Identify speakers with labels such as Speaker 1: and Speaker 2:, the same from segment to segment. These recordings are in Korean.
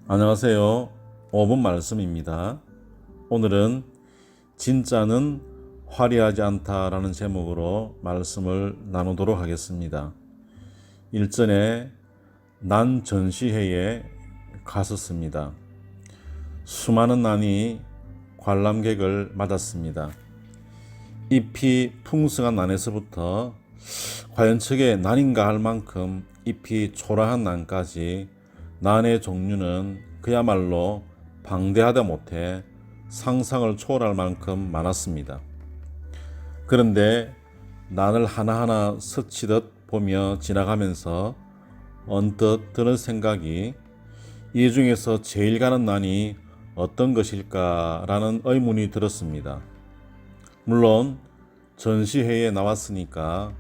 Speaker 1: 안녕하세요. 5분 말씀입니다. 오늘은 진짜는 화려하지 않다라는 제목으로 말씀을 나누도록 하겠습니다. 일전에 난 전시회에 갔었습니다. 수많은 난이 관람객을 맞았습니다. 잎이 풍성한 난에서부터 과연 저게 난인가 할 만큼 잎이 초라한 난까지 난의 종류는 그야말로 방대하다 못해 상상을 초월할 만큼 많았습니다. 그런데 난을 하나하나 스치듯 보며 지나가면서 언뜻 드는 생각이 이 중에서 제일 가는 난이 어떤 것일까라는 의문이 들었습니다. 물론 전시회에 나왔으니까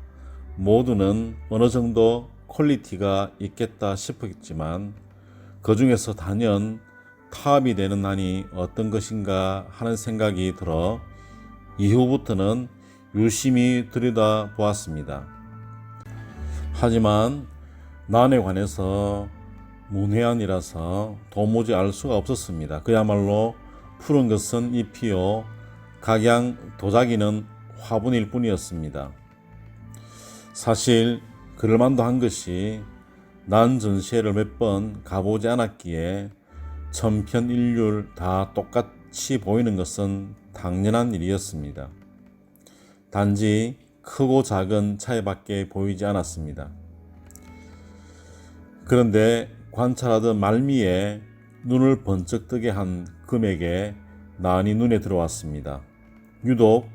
Speaker 1: 모두는 어느 정도 퀄리티가 있겠다 싶었지만 그 중에서 단연 탑이 되는 난이 어떤 것인가 하는 생각이 들어 이후부터는 유심히 들여다보았습니다. 하지만 난에 관해서 문외한이라서 도무지 알 수가 없었습니다. 그야말로 푸른 것은 잎이요 각양 도자기는 화분일 뿐이었습니다. 사실 그럴만도 한 것이 난 전시회를 몇 번 가보지 않았기에 천편일률 다 똑같이 보이는 것은 당연한 일이었습니다. 단지 크고 작은 차이밖에 보이지 않았습니다. 그런데 관찰하던 말미에 눈을 번쩍 뜨게 한 금액에 난이 눈에 들어왔습니다. 유독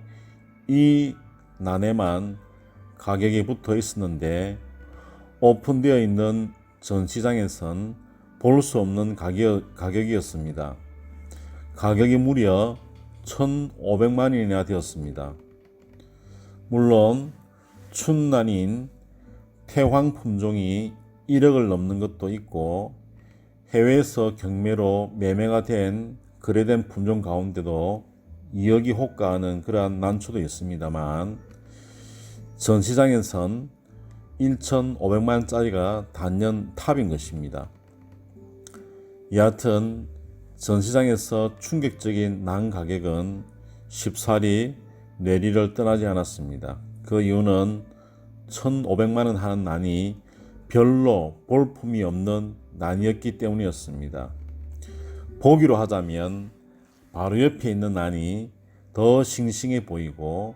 Speaker 1: 이 난에만 가격이 붙어 있었는데 오픈되어 있는 전시장에선 볼 수 없는 가격이었습니다. 가격이 무려 1,500만 원이나 되었습니다. 물론 춘난인 태황 품종이 1억을 넘는 것도 있고 해외에서 경매로 매매가 된 거래된 품종 가운데도 2억이 호가하는 그러한 난초도 있습니다만 전시장에선 1,500만 원짜리가 단연 탑인 것입니다. 여하튼 전시장에서 충격적인 난 가격은 쉽사리 뇌리를 떠나지 않았습니다. 그 이유는 1,500만 원 하는 난이 별로 볼품이 없는 난이었기 때문이었습니다. 보기로 하자면 바로 옆에 있는 난이 더 싱싱해 보이고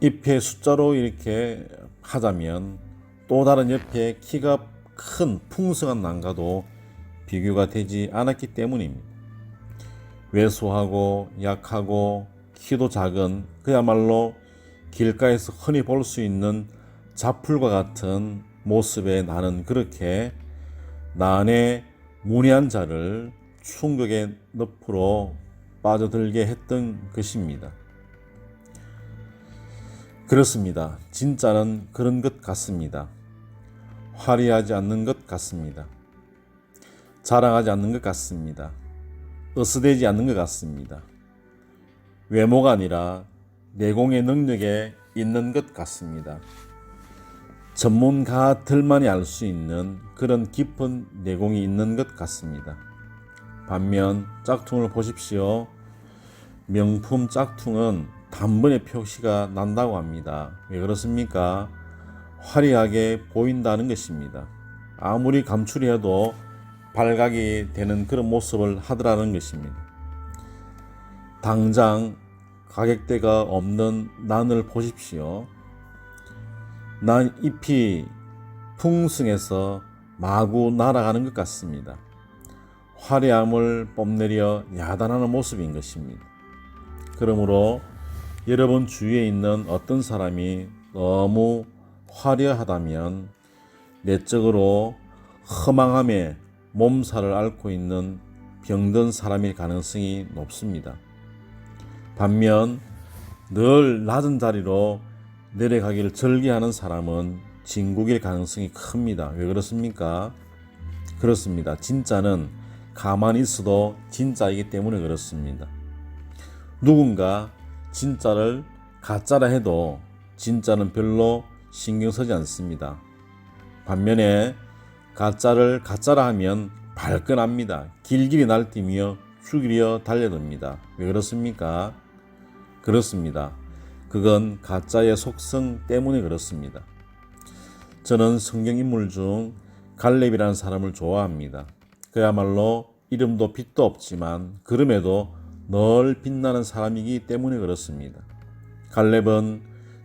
Speaker 1: 잎의 숫자로 이렇게 하자면 또 다른 옆에 키가 큰 풍성한 난과도 비교가 되지 않았기 때문입니다. 왜소하고 약하고 키도 작은 그야말로 길가에서 흔히 볼 수 있는 잡풀과 같은 모습의 나는 그렇게 난의 문외한 자를 충격의 늪으로 빠져들게 했던 것입니다. 그렇습니다. 진짜는 그런 것 같습니다. 화려하지 않는 것 같습니다. 자랑하지 않는 것 같습니다. 으스대지 않는 것 같습니다. 외모가 아니라 내공의 능력에 있는 것 같습니다. 전문가들만이 알 수 있는 그런 깊은 내공이 있는 것 같습니다. 반면 짝퉁을 보십시오. 명품 짝퉁은 단번에 표시가 난다고 합니다. 왜 그렇습니까? 화려하게 보인다는 것입니다. 아무리 감추려 해도 발각이 되는 그런 모습을 하더라는 것입니다. 당장 가격대가 없는 난을 보십시오. 난 잎이 풍성해서 마구 날아가는 것 같습니다. 화려함을 뽐내려 야단하는 모습인 것입니다. 그러므로 여러분 주위에 있는 어떤 사람이 너무 화려하다면 내적으로 허망함에 몸살을 앓고 있는 병든 사람일 가능성이 높습니다. 반면 늘 낮은 자리로 내려가기를 절개하는 사람은 진국일 가능성이 큽니다. 왜 그렇습니까? 그렇습니다. 진짜는 가만히 있어도 진짜이기 때문에 그렇습니다. 누군가 진짜를 가짜라 해도 진짜는 별로 신경 쓰지 않습니다. 반면에 가짜를 가짜라 하면 발끈합니다. 길길이 날뛰며 죽이려 달려듭니다. 왜 그렇습니까? 그렇습니다. 그건 가짜의 속성 때문에 그렇습니다. 저는 성경 인물 중 갈렙이라는 사람을 좋아합니다. 그야말로 이름도 빛도 없지만 그럼에도 늘 빛나는 사람이기 때문에 그렇습니다. 갈렙은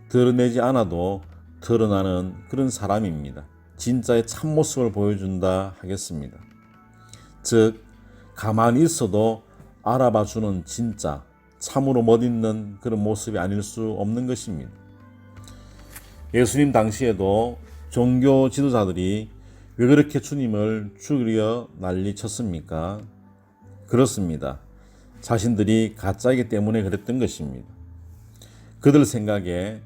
Speaker 1: 드러내지 않아도 드러나는 그런 사람입니다. 진짜의 참모습을 보여준다 하겠습니다. 즉 가만히 있어도 알아봐주는 진짜, 참으로 멋있는 그런 모습이 아닐 수 없는 것입니다. 예수님 당시에도 종교 지도자들이 왜 그렇게 주님을 죽이려 난리쳤습니까? 그렇습니다. 자신들이 가짜이기 때문에 그랬던 것입니다. 그들 생각에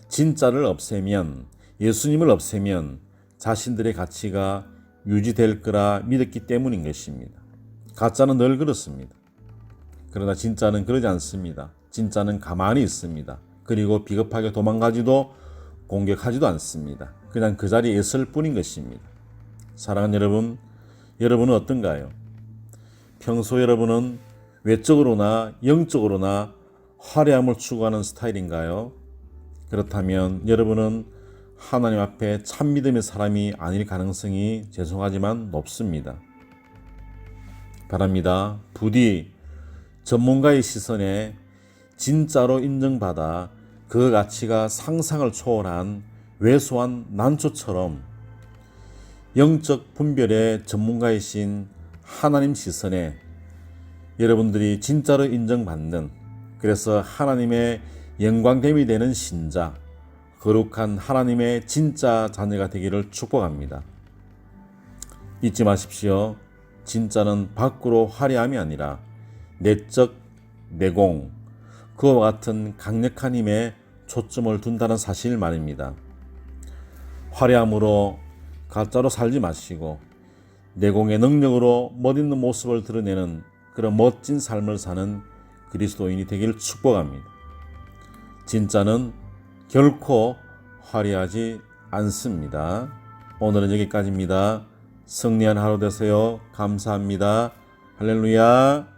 Speaker 1: 진짜를 없애면, 예수님을 없애면 자신들의 가치가 유지될 거라 믿었기 때문인 것입니다. 가짜는 늘 그렇습니다. 그러나 진짜는 그러지 않습니다. 진짜는 가만히 있습니다. 그리고 비겁하게 도망가지도 공격하지도 않습니다. 그냥 그 자리에 있을 뿐인 것입니다. 사랑하는 여러분, 여러분은 어떤가요? 평소 여러분은 외적으로나 영적으로나 화려함을 추구하는 스타일인가요? 그렇다면 여러분은 하나님 앞에 참 믿음의 사람이 아닐 가능성이 죄송하지만 높습니다. 바랍니다. 부디 전문가의 시선에 진짜로 인정받아 그 가치가 상상을 초월한 왜소한 난초처럼 영적 분별의 전문가이신 하나님 시선에 여러분들이 진짜로 인정받는, 그래서 하나님의 영광됨이 되는 신자, 거룩한 하나님의 진짜 자녀가 되기를 축복합니다. 잊지 마십시오. 진짜는 밖으로 화려함이 아니라 내적 내공, 그와 같은 강력한 힘에 초점을 둔다는 사실 말입니다. 화려함으로 가짜로 살지 마시고 내공의 능력으로 멋있는 모습을 드러내는 그런 멋진 삶을 사는 그리스도인이 되기를 축복합니다. 진짜는 결코 화려하지 않습니다. 오늘은 여기까지입니다. 승리한 하루 되세요. 감사합니다. 할렐루야.